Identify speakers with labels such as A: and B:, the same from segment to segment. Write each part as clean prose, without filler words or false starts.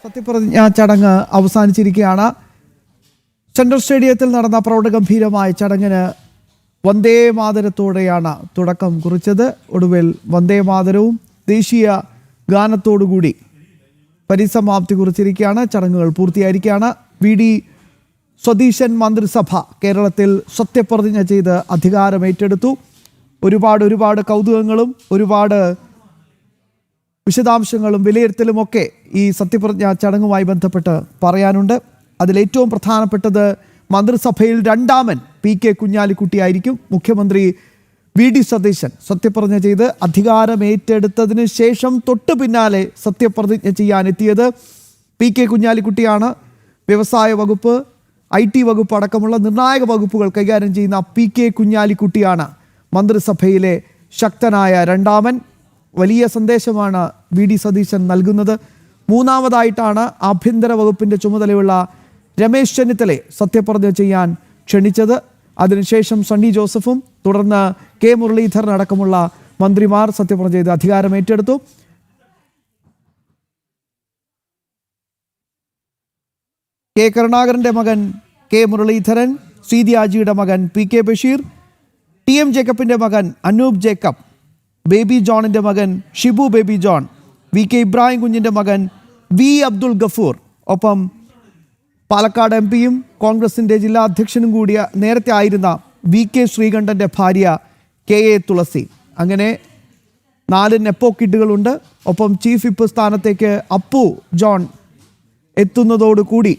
A: സത്യപ്രതിജ്ഞാ ചടങ്ങ് അവസാനിച്ചിരിക്കുകയാണ്. സെൻട്രൽ സ്റ്റേഡിയത്തിൽ നടന്ന പ്രൗഢഗംഭീരമായ ചടങ്ങിന് വന്ദേ മാതരത്തോടെയാണ് തുടക്കം കുറിച്ചത്. ഒടുവിൽ വന്ദേ മാതരവും ദേശീയ ഗാനത്തോടുകൂടി പരിസമാപ്തി കുറിച്ചിരിക്കുകയാണ്. ചടങ്ങുകൾ പൂർത്തിയായിരിക്കുകയാണ്. വി.ഡി. സതീശൻ മന്ത്രിസഭ കേരളത്തിൽ സത്യപ്രതിജ്ഞ ചെയ്ത് അധികാരമേറ്റെടുത്തു. ഒരുപാട് കൗതുകങ്ങളും ഒരുപാട് വിശദാംശങ്ങളും വിലയിരുത്തലുമൊക്കെ ഈ സത്യപ്രതിജ്ഞാ ചടങ്ങുമായി ബന്ധപ്പെട്ട് പറയാനുണ്ട്. അതിലേറ്റവും പ്രധാനപ്പെട്ടത് മന്ത്രിസഭയിൽ രണ്ടാമൻ പി.കെ. കുഞ്ഞാലിക്കുട്ടിയായിരിക്കും. മുഖ്യമന്ത്രി വി.ഡി. സതീശൻ സത്യപ്രതിജ്ഞ ചെയ്ത് അധികാരമേറ്റെടുത്തതിന് ശേഷം തൊട്ടു പിന്നാലെ സത്യപ്രതിജ്ഞ ചെയ്യാനെത്തിയത് പി.കെ. കുഞ്ഞാലിക്കുട്ടിയാണ്. വ്യവസായ വകുപ്പ്, IT വകുപ്പ് അടക്കമുള്ള നിർണായക വകുപ്പുകൾ കൈകാര്യം ചെയ്യുന്ന പി.കെ. കുഞ്ഞാലിക്കുട്ടിയാണ് മന്ത്രിസഭയിലെ ശക്തനായ രണ്ടാമൻ. വലിയ സന്ദേശമാണ് വി.ഡി. സതീശൻ നൽകുന്നത്. മൂന്നാമതായിട്ടാണ് ആഭ്യന്തര വകുപ്പിൻ്റെ ചുമതലയുള്ള രമേശ് ചെന്നിത്തലയെ സത്യപ്രതിജ്ഞ ചെയ്യാൻ ക്ഷണിച്ചത്. അതിനുശേഷം സണ്ണി ജോസഫും തുടർന്ന് കെ മുരളീധരൻ അടക്കമുള്ള മന്ത്രിമാർ സത്യപ്രതിജ്ഞ ചെയ്ത് അധികാരമേറ്റെടുത്തു. കെ കരുണാകരൻ്റെ മകൻ കെ മുരളീധരൻ, സീതിയാജിയുടെ മകൻ പി.കെ. ബഷീർ, ടി.എം. ജേക്കബിൻ്റെ മകൻ അനൂപ് ജേക്കബ്, ബേബി ജോണിൻ്റെ മകൻ Shibu baby John, VK. Ibrahim കുഞ്ഞിൻ്റെ മകൻ വി. അബ്ദുൽ ഗഫൂർ, ഒപ്പം പാലക്കാട് MP-യും കോൺഗ്രസിൻ്റെ ജില്ലാ അധ്യക്ഷനും കൂടിയ നേരത്തെ ആയിരുന്ന വി.കെ. ശ്രീകണ്ഠൻ്റെ ഭാര്യ കെ.എ. തുളസി. അങ്ങനെ 4 നെപ്പോ കിഡുകളുണ്ട്. ഒപ്പം ചീഫ് വിപ്പ് സ്ഥാനത്തേക്ക് അപ്പു ജോൺ എത്തുന്നതോടുകൂടി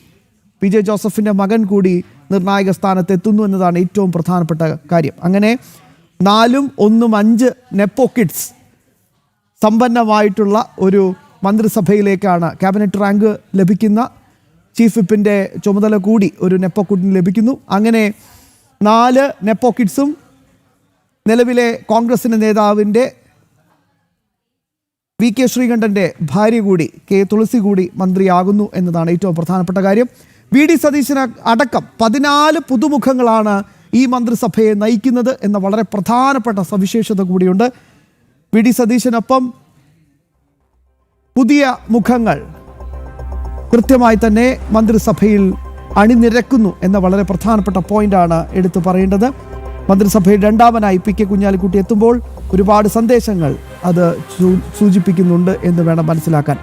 A: പി.ജെ. ജോസഫിൻ്റെ മകൻ കൂടി നിർണായക സ്ഥാനത്ത് എത്തുന്നു എന്നതാണ് ഏറ്റവും പ്രധാനപ്പെട്ട കാര്യം. അങ്ങനെ 4ഉം 1ഉം 5 നെപ്പോ കിഡ്സ് സമ്പന്നമായിട്ടുള്ള ഒരു മന്ത്രിസഭയിലേക്കാണ് ക്യാബിനറ്റ് റാങ്ക് ലഭിക്കുന്ന ചീഫ് വിപ്പിൻ്റെ ചുമതല കൂടി ഒരു നെപ്പോ കിഡിന് ലഭിക്കുന്നു. അങ്ങനെ 4 നെപ്പോ കിഡ്സും നിലവിലെ കോൺഗ്രസിൻ്റെ നേതാവിൻ്റെ വി.കെ. ശ്രീകണ്ഠൻ്റെ ഭാര്യ കൂടി കെ. തുളസി കൂടി മന്ത്രിയാകുന്നു എന്നതാണ് ഏറ്റവും പ്രധാനപ്പെട്ട കാര്യം. വി.ഡി. സതീശന് അടക്കം 14 പുതുമുഖങ്ങളാണ് ഈ മന്ത്രിസഭയെ നയിക്കുന്നത് എന്ന വളരെ പ്രധാനപ്പെട്ട സവിശേഷത കൂടിയുണ്ട്. വി.ഡി. സതീശനൊപ്പം പുതിയ മുഖങ്ങൾ കൃത്യമായി തന്നെ മന്ത്രിസഭയിൽ അണിനിരക്കുന്നു എന്ന വളരെ പ്രധാനപ്പെട്ട പോയിന്റാണ് എടുത്തു പറയേണ്ടത്. മന്ത്രിസഭയിൽ രണ്ടാമനായി പി.കെ. കുഞ്ഞാലിക്കുട്ടി എത്തുമ്പോൾ ഒരുപാട് സന്ദേശങ്ങൾ അത് സൂചിപ്പിക്കുന്നുണ്ട് എന്ന് വേണം മനസ്സിലാക്കാൻ.